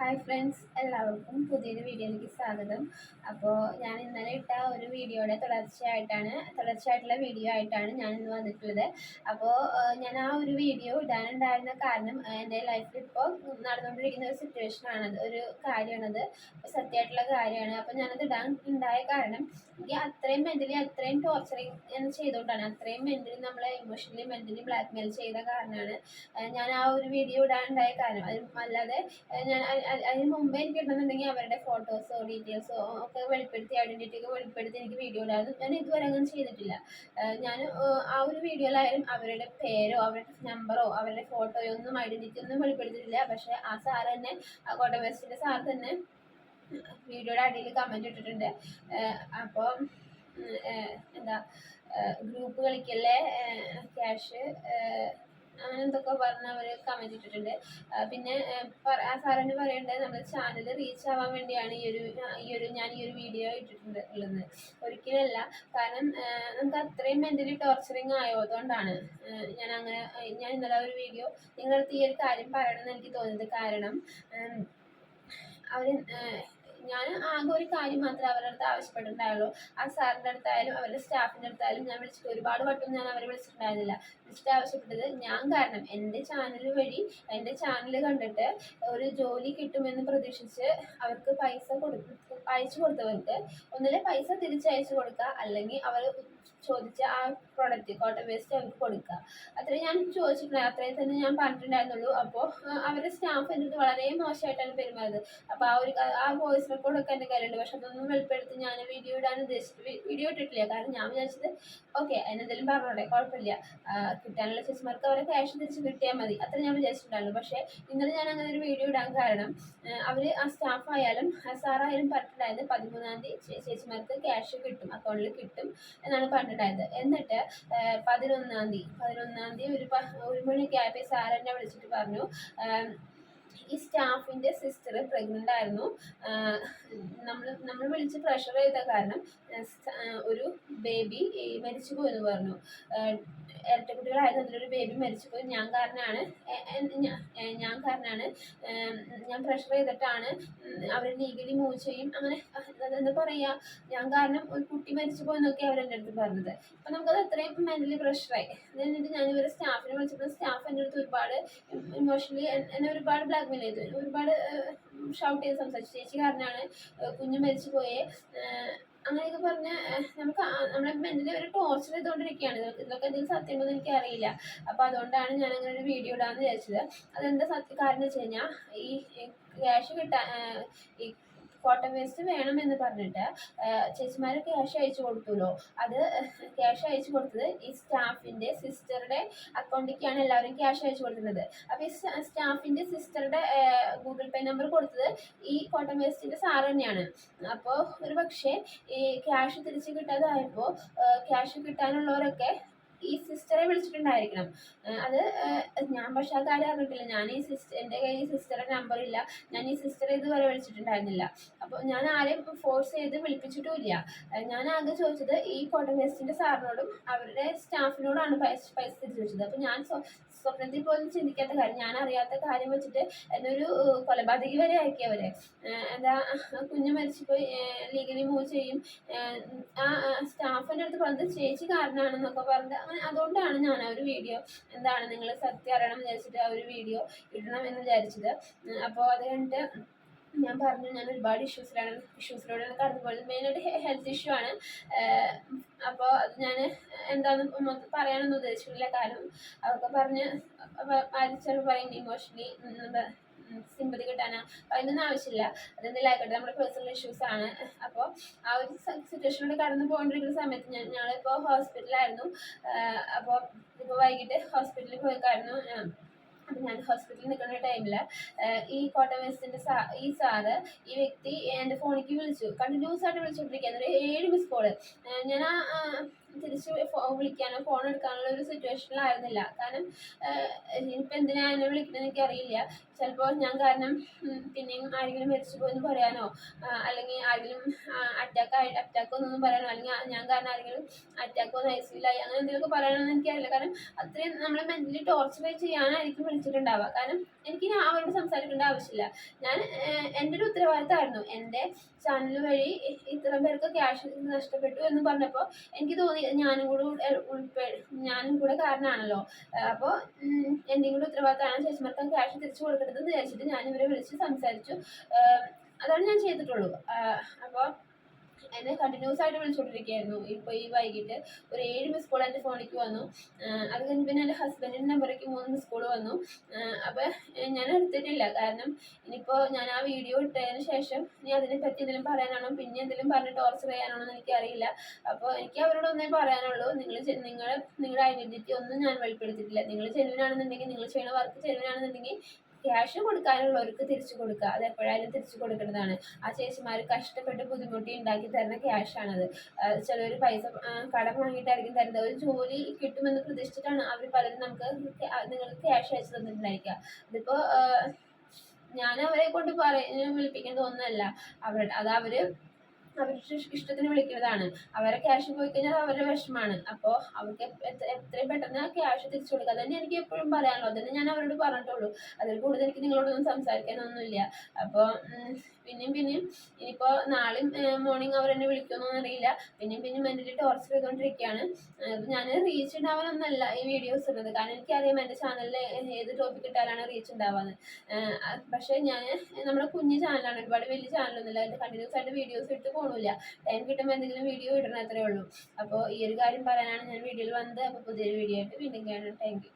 Hi friends, എല്ലാവർക്കും പുതിയൊരു വീഡിയോയിലേക്ക് സ്വാഗതം. അപ്പോൾ ഞാൻ ഇന്നലെ ഇട്ട ഒരു വീഡിയോയുടെ തുടർച്ചയായിട്ടുള്ള വീഡിയോ ആയിട്ടാണ് ഞാൻ ഇന്ന് വന്നിട്ടുള്ളത്. അപ്പോൾ ഞാൻ ആ ഒരു വീഡിയോ ഇടാനുണ്ടായിരുന്ന കാരണം എൻ്റെ ലൈഫിൽ ഇപ്പോൾ നടന്നുകൊണ്ടിരിക്കുന്ന ഒരു സിറ്റുവേഷനാണത്, ഒരു കാര്യമാണത്, സത്യമായിട്ടുള്ള കാര്യമാണ്. അപ്പോൾ ഞാനത് ഇടാൻ ഉണ്ടായ കാരണം എനിക്ക് അത്രയും മെൻ്റലി അത്രയും ടോർച്ചറിങ് ചെയ്തുകൊണ്ടാണ്, അത്രയും മെൻ്റലി നമ്മളെ ഇമോഷണലി മെൻ്റലി ബ്ലാക്ക്മെയിൽ ചെയ്ത കാരണമാണ് ഞാൻ ആ ഒരു വീഡിയോ ഇടാനുണ്ടായ കാരണം. അല്ലാതെ ഞാൻ അതിന് മുമ്പേ എനിക്ക് ഇടണമെന്നുണ്ടെങ്കിൽ അവരുടെ ഫോട്ടോസോ ഡീറ്റെയിൽസോ ഒക്കെ വെളിപ്പെടുത്തി, ഐഡൻറ്റിറ്റി ഒക്കെ വെളിപ്പെടുത്തി എനിക്ക് വീഡിയോ ഇടാനും ഞാൻ ഇതുവരെ അങ്ങനെ ചെയ്തിട്ടില്ല. ഞാൻ ആ ഒരു വീഡിയോയിലായാലും അവരുടെ പേരോ അവരുടെ നമ്പറോ അവരുടെ ഫോട്ടോയോ ഒന്നും ഐഡൻറ്റിറ്റി ഒന്നും വെളിപ്പെടുത്തിയിട്ടില്ല. പക്ഷേ ആ സാർ തന്നെ, ആ കോട്ടയം വെസ്റ്റിൻ്റെ സാർ തന്നെ വീഡിയോയുടെ അടിയിൽ കമൻറ്റ് ഇട്ടിട്ടുണ്ട്. അപ്പോൾ എന്താ ഗ്രൂപ്പ് കളിക്കല്ലേ, ക്യാഷ് അങ്ങനെ എന്തൊക്കെ പറഞ്ഞ് അവർ കമൻറ്റ് ഇട്ടിട്ടുണ്ട്. പിന്നെ ആ സാറിന് പറയേണ്ടത് നമ്മുടെ ചാനൽ റീച്ച് ആവാൻ വേണ്ടിയാണ് ഞാൻ ഈ ഒരു വീഡിയോ ഉള്ളത്, ഒരിക്കലല്ല. കാരണം നമുക്ക് അത്രയും മെൻ്റലി ടോർച്ചറിങ് ആയതുകൊണ്ടാണ് ഞാൻ ഇന്നലെ ഒരു വീഡിയോ നിങ്ങളടുത്ത് ഈ ഒരു കാര്യം പറയണമെന്ന് എനിക്ക് തോന്നിയത്. കാരണം അവർ ഞാൻ ആകെ ഒരു കാര്യം മാത്രമേ അവരുടെ അടുത്ത് ആവശ്യപ്പെട്ടിട്ടുണ്ടായുള്ളൂ. ആ സാറിൻ്റെ അടുത്തായാലും അവരുടെ സ്റ്റാഫിൻ്റെ അടുത്തായാലും ഞാൻ വിളിച്ചിട്ട് ഒരുപാട് വട്ടം ഞാൻ അവരെ വിളിച്ചിട്ടുണ്ടായിരുന്നില്ല. വിളിച്ചിട്ട് ആവശ്യപ്പെട്ടത്, ഞാൻ കാരണം എൻ്റെ ചാനൽ വഴി എൻ്റെ ചാനൽ കണ്ടിട്ട് ഒരു ജോലി കിട്ടുമെന്ന് പ്രതീക്ഷിച്ച് അവർക്ക് പൈസ അയച്ചു കൊടുത്തവർക്ക് ഒന്നിലെ പൈസ തിരിച്ചയച്ചു കൊടുക്കുക, അല്ലെങ്കിൽ അവർ ചോദിച്ച ആ പ്രൊഡക്റ്റ് കോട്ടൺ വേസ്റ്റ് അവർക്ക് കൊടുക്കുക. അത്രയും ഞാൻ ചോദിച്ചിട്ടുണ്ടായിരുന്നു, അത്രയും തന്നെ ഞാൻ പറഞ്ഞിട്ടുണ്ടായിരുന്നുള്ളൂ. അപ്പോൾ അവരുടെ സ്റ്റാഫ് എൻ്റെ അടുത്ത് വളരെ മോശമായിട്ടാണ് പെരുമാറുന്നത്. അപ്പോൾ ആ വോയിസ് റെക്കോർഡൊക്കെ എൻ്റെ കയ്യിലുണ്ട്. പക്ഷെ അതൊന്നും വെളിപ്പെടുത്തി ഞാൻ വീഡിയോ ഇടാൻ ഉദ്ദേശിച്ചിട്ട് വീഡിയോ ഇട്ടിട്ടില്ല. കാരണം ഞാൻ വിചാരിച്ചത് ഓക്കെ, അതിനെന്തെങ്കിലും പറഞ്ഞോട്ടെ, കുഴപ്പമില്ല, കിട്ടാനുള്ള ചേച്ചിമാർക്ക് അവരെ ക്യാഷ് തിരിച്ച് കിട്ടിയാൽ മതി, അത്ര ഞാൻ വിചാരിച്ചിട്ടുണ്ടായിരുന്നു. പക്ഷേ ഇന്നലെ ഞാൻ അങ്ങനെ ഒരു വീഡിയോ ഇടാൻ കാരണം അവർ ആ സ്റ്റാഫായാലും സാറായാലും പറഞ്ഞിട്ടുണ്ടായത് 13-ാം തീയതി ചേച്ചിമാർക്ക് ക്യാഷ് കിട്ടും, അക്കൗണ്ടിൽ കിട്ടും എന്നാണ് പറഞ്ഞിട്ടുണ്ടായത്. എന്നിട്ട് 11-ാം തീയതി ഒരു മണിയൊക്കെ ആയപ്പോൾ സാർ എന്നെ വിളിച്ചിട്ട് പറഞ്ഞു, ഈ സ്റ്റാഫിൻ്റെ സിസ്റ്റർ പ്രഗ്നൻ്റ് ആയിരുന്നു, നമ്മൾ വിളിച്ച് പ്രഷർ ചെയ്ത കാരണം ഒരു ബേബി മരിച്ചു പോയെന്ന് പറഞ്ഞു. ഇരട്ടക്കുട്ടികളായിരുന്നു, അതിലൊരു ബേബി മരിച്ചുപോയി. ഞാൻ കാരണമാണ് ഞാൻ പ്രഷർ ചെയ്തിട്ടാണ് അവർ ലീഗലി മൂവ് ചെയ്യും, അങ്ങനെ എന്താ പറയുക, ഞാൻ കാരണം ഒരു കുട്ടി മരിച്ചു പോയെന്നൊക്കെ അവരെൻ്റെ അടുത്ത് പറഞ്ഞത്. അപ്പം നമുക്കത് അത്രയും മെൻ്റലി പ്രഷറായി. എന്നിട്ട് ഞാൻ ഇവരെ സ്റ്റാഫിനെ വിളിച്ചപ്പോൾ സ്റ്റാഫ് എൻ്റെ അടുത്ത് ഒരുപാട് ഇമോഷണലി എന്നെ ഒരുപാട് ബ്ലാക്ക്മെയിൽ ചെയ്തു, ഒരുപാട് ഷൗട്ട് ചെയ്ത് സംസാരിച്ചു. ചേച്ചി കാരണമാണ് കുഞ്ഞ് മരിച്ചു പോയേ, അങ്ങനെയൊക്കെ പറഞ്ഞ് നമ്മളെ മെൻ്റലി ഒരു ടോർച്ചർ ചെയ്തുകൊണ്ടിരിക്കുകയാണ്. ഇതൊക്കെ എന്തെങ്കിലും സത്യം എന്ന് എനിക്കറിയില്ല. അപ്പോൾ അതുകൊണ്ടാണ് ഞാൻ അങ്ങനെ ഒരു വീഡിയോ ഇടാമെന്ന് വിചാരിച്ചത്. അതെന്താ കാര്യം എന്ന് വെച്ച് കഴിഞ്ഞാൽ, ഈ ക്യാഷ് ഈ കോട്ടൺ വേസ്റ്റ് വേണമെന്ന് പറഞ്ഞിട്ട് ചേച്ചിമാർ ക്യാഷ് അയച്ചു കൊടുത്തുല്ലോ. അത് ക്യാഷ് അയച്ചു കൊടുത്തത് ഈ സ്റ്റാഫിൻ്റെ സിസ്റ്ററുടെ അക്കൗണ്ടിലേക്കാണ് എല്ലാവരും ക്യാഷ് അയച്ചു കൊടുക്കുന്നത്. അപ്പോൾ ഈ സ്റ്റാഫിൻ്റെ സിസ്റ്ററുടെ ഗൂഗിൾ പേ നമ്പർ കൊടുത്തത് ഈ കോട്ടൺ വേസ്റ്റിൻ്റെ സാറ് തന്നെയാണ്. അപ്പോൾ ഒരു പക്ഷേ ഈ ക്യാഷ് തിരിച്ച് കിട്ടാതായപ്പോൾ ക്യാഷ് കിട്ടാനുള്ളവരൊക്കെ ഈ സിസ്റ്ററെ വിളിച്ചിട്ടുണ്ടായിരിക്കണം. അത് ഞാൻ പക്ഷെ ആ കാര്യം അറിഞ്ഞിട്ടില്ല. എൻ്റെ കയ്യിൽ സിസ്റ്ററുടെ നമ്പർ ഇല്ല, ഞാൻ ഈ സിസ്റ്ററെ ഇതുവരെ വിളിച്ചിട്ടുണ്ടായിരുന്നില്ല. അപ്പോൾ ഞാൻ ആരെയും ഫോഴ്സ് ചെയ്ത് വിളിപ്പിച്ചിട്ടുമില്ല. ഞാൻ ആകെ ചോദിച്ചത് ഈ കോട്ടൺ വേസ്റ്റിൻ്റെ സാറിനോടും അവരുടെ സ്റ്റാഫിനോടാണ് പൈസ തിരിച്ചു വെച്ചത്. അപ്പോൾ ഞാൻ സ്വപ്നത്തിൽ പോലും ചിന്തിക്കാത്ത കാര്യം, ഞാൻ അറിയാത്ത കാര്യം വെച്ചിട്ട് എന്നൊരു കൊലപാതകി വരെ ആക്കിയവരെ. എന്താ, കുഞ്ഞ് മരിച്ചുപോയി, ലീഗലി മൂവ് ചെയ്യും, ആ സ്റ്റാഫിൻ്റെ അടുത്ത് പറഞ്ഞത് ചേച്ചി കാരണമാണെന്നൊക്കെ പറഞ്ഞത്. അങ്ങനെ അതുകൊണ്ടാണ് ഞാൻ ആ ഒരു വീഡിയോ, എന്താണ് നിങ്ങൾ സത്യം അറിയണം എന്ന് വിചാരിച്ചിട്ട് ആ ഒരു വീഡിയോ ഇടണം എന്ന് വിചാരിച്ചത്. അപ്പോൾ അത് കഴിഞ്ഞിട്ട് ഞാൻ പറഞ്ഞു, ഞാൻ ഒരുപാട് ഇഷ്യൂസിലൂടെയാണ് കടന്നുപോയത്. മെയിനായിട്ട് ഹെൽത്ത് ഇഷ്യൂ ആണ്. അപ്പോൾ അത് ഞാൻ എന്താണെന്ന് പറയാനൊന്നും ഉദ്ദേശിച്ചിട്ടില്ല. കാരണം അതൊക്കെ പറഞ്ഞ് ചിലപ്പോൾ പറയും ഇമോഷണലി സിമ്പതി കിട്ടാനാ, അതിനൊന്നും ആവശ്യമില്ല. അതെന്തെങ്കിലും ആയിക്കോട്ടെ, നമ്മുടെ പേഴ്സണൽ ഇഷ്യൂസ് ആണ്. അപ്പോൾ ആ ഒരു സിറ്റുവേഷനിലൂടെ കടന്നു പോകൊണ്ടിരിക്കുന്ന സമയത്ത് ഞങ്ങളിപ്പോൾ ഹോസ്പിറ്റലായിരുന്നു. അപ്പോൾ വൈകിട്ട് ഹോസ്പിറ്റലിൽ പോയിക്കായിരുന്നു. അപ്പം ഞാൻ ഹോസ്പിറ്റലിൽ നിൽക്കുന്ന ടൈമിൽ ഈ കോട്ടൺ വേസ്റ്റിൻ്റെ ഈ സാറ് ഈ വ്യക്തി എൻ്റെ ഫോണിലേക്ക് വിളിച്ചു, കണ്ടിന്യൂസ് ആയിട്ട് വിളിച്ചുകൊണ്ടിരിക്കുകയാണ്. ഒരു 7 മിസ് കോള്. ഞാൻ തിരിച്ച് വിളിക്കാനോ ഫോൺ എടുക്കാനുള്ള ഒരു സിറ്റുവേഷനിലായിരുന്നില്ല. കാരണം ഇനിയിപ്പോൾ എന്തിനാണ് എന്നെ വിളിക്കണമെന്ന് എനിക്കറിയില്ല. ചിലപ്പോൾ ഞാൻ കാരണം പിന്നെയും ആരെങ്കിലും മരിച്ചു പോയെന്ന് പറയാനോ അല്ലെങ്കിൽ ആരെങ്കിലും അറ്റാക്ക് ഒന്നും പറയാനോ, അല്ലെങ്കിൽ ഞാൻ കാരണം ആരെങ്കിലും അറ്റാക്ക് വന്ന് ഐസിയുലായി അങ്ങനെ എന്തെങ്കിലുമൊക്കെ പറയാനൊന്നും എനിക്കറിയില്ല. കാരണം അത്രയും നമ്മളെ മെൻ്റലി ടോർച്ചർ ചെയ്യാനായിരിക്കും വിളിച്ചിട്ടുണ്ടാവുക. കാരണം എനിക്ക് അവരോട് സംസാരിക്കേണ്ട ആവശ്യമില്ല. ഞാൻ എൻ്റെ ഒരു ഉത്തരവാദിത്തമായിരുന്നു. എൻ്റെ ചാനൽ വഴി ഇത്ര പേർക്ക് ക്യാഷ് നഷ്ടപ്പെട്ടു എന്ന് പറഞ്ഞപ്പോൾ എനിക്ക് തോന്നി ഞാനും കൂടെ കാരണമാണല്ലോ. അപ്പോൾ എൻ്റെയും കൂടെ ഉത്തരവാദിത്തമാണ് ചേച്ചിമാർക്ക് ക്യാഷ് തിരിച്ചു കൊടുക്കേണ്ടതെന്ന് വിചാരിച്ചിട്ട് ഞാൻ ഇവരെ വിളിച്ച് സംസാരിച്ചു. അതാണ് ഞാൻ ചെയ്തിട്ടുള്ളൂ. അപ്പോൾ എന്നെ കണ്ടിന്യൂസ് ആയിട്ട് വിളിച്ചുകൊണ്ടിരിക്കുകയായിരുന്നു. ഇപ്പോൾ ഈ വൈകിട്ട് ഒരു 7 മിസ് കോൾ എൻ്റെ ഫോണിലേക്ക് വന്നു. അത് കഴിഞ്ഞ് പിന്നെ എൻ്റെ ഹസ്ബൻഡിൻ്റെ നമ്പറേക്ക് 3 മിസ് കോൾ വന്നു. അപ്പോൾ ഞാൻ എടുത്തിട്ടില്ല. കാരണം ഇനിയിപ്പോൾ ഞാൻ ആ വീഡിയോ ഇട്ടതിന് ശേഷം ഇനി അതിനെപ്പറ്റി എന്തെങ്കിലും പറയാനാണോ പിന്നെ എന്തെങ്കിലും പറഞ്ഞ് ടോർച്ചർ ചെയ്യാനാണോ എന്ന് എനിക്കറിയില്ല. അപ്പോൾ എനിക്ക് അവരോട് ഒന്നേ പറയാനുള്ളൂ, നിങ്ങളുടെ ഐഡൻറ്റിറ്റി ഒന്നും ഞാൻ വെളിപ്പെടുത്തിയിട്ടില്ല. നിങ്ങൾ ജെന്യുവിനാണെന്നുണ്ടെങ്കിൽ, നിങ്ങൾ ചെയ്യുന്ന വർക്ക് ജെന്യുവിനാണെന്നുണ്ടെങ്കിൽ ക്യാഷ് കൊടുക്കാനുള്ളവർക്ക് തിരിച്ചു കൊടുക്കുക. അത് എപ്പോഴായാലും തിരിച്ചു കൊടുക്കേണ്ടതാണ്. ആ ചേച്ചിമാർ കഷ്ടപ്പെട്ട് ബുദ്ധിമുട്ടി ഉണ്ടാക്കി തരുന്ന ക്യാഷാണത്. ചിലർ പൈസ കടം വാങ്ങിയിട്ടായിരിക്കും തരുന്നത്. ഒരു ജോലി കിട്ടുമെന്ന് പ്രതീക്ഷിച്ചിട്ടാണ് അവർ പലരും നിങ്ങൾക്ക് ക്യാഷ് അയച്ചു തന്നിട്ടുണ്ടായിരിക്കുക. അതിപ്പോൾ ഞാൻ അവരെ കൊണ്ട് വിളിപ്പിക്കേണ്ട ഒന്നുമല്ല. അത് അവരുടെ ഇഷ്ടത്തിന് വിളിക്കുന്നതാണ്. അവരെ ക്യാഷ് പോയി കഴിഞ്ഞാൽ അവരുടെ വിഷമാണ്. അപ്പോൾ അവർക്ക് എത്രയും പെട്ടെന്ന് ക്യാഷ് തിരിച്ചു കൊടുക്കുക. അതന്നെ എനിക്ക് എപ്പോഴും പറയാനുള്ളൂ. അതന്നെ ഞാൻ അവരോട് പറഞ്ഞിട്ടുള്ളൂ. അതിൽ കൂടുതൽ എനിക്ക് നിങ്ങളോടൊന്നും സംസാരിക്കാനൊന്നുമില്ല. അപ്പോൾ പിന്നെയും ഇനിയിപ്പോൾ നാളെയും മോർണിംഗ് അവരെന്നെ വിളിക്കുമെന്നൊന്നും അറിയില്ല. പിന്നെയും മെൻ്റലി ടോർച്ചർ ചെയ്തുകൊണ്ടിരിക്കുകയാണ്. ഞാൻ റീച്ച് ഉണ്ടാവാനൊന്നുമല്ല ഈ വീഡിയോസ് ഇടുന്നത്. കാരണം എനിക്കറിയാം എൻ്റെ ചാനലിൽ ഏത് ടോപ്പിക് ഇട്ടാലാണ് റീച്ച് ഉണ്ടാവാന്ന്. പക്ഷേ നമ്മുടെ കുഞ്ഞു ചാനലാണ്, ഒരുപാട് വലിയ ചാനലൊന്നുമില്ല. എൻ്റെ കണ്ടിന്യൂസ് ആയിട്ട് വീഡിയോസ് ഇട്ട് പോകണില്ല. ടൈം കിട്ടുമ്പോൾ എന്തെങ്കിലും വീഡിയോ ഇടണം, അത്രേ ഉള്ളൂ. അപ്പോൾ ഈ ഒരു കാര്യം പറയാനാണ് ഞാൻ വീഡിയോയിൽ വന്നത്. അപ്പോൾ പുതിയൊരു വീഡിയോ ആയിട്ട് വീണ്ടും കാണാം. Thank you.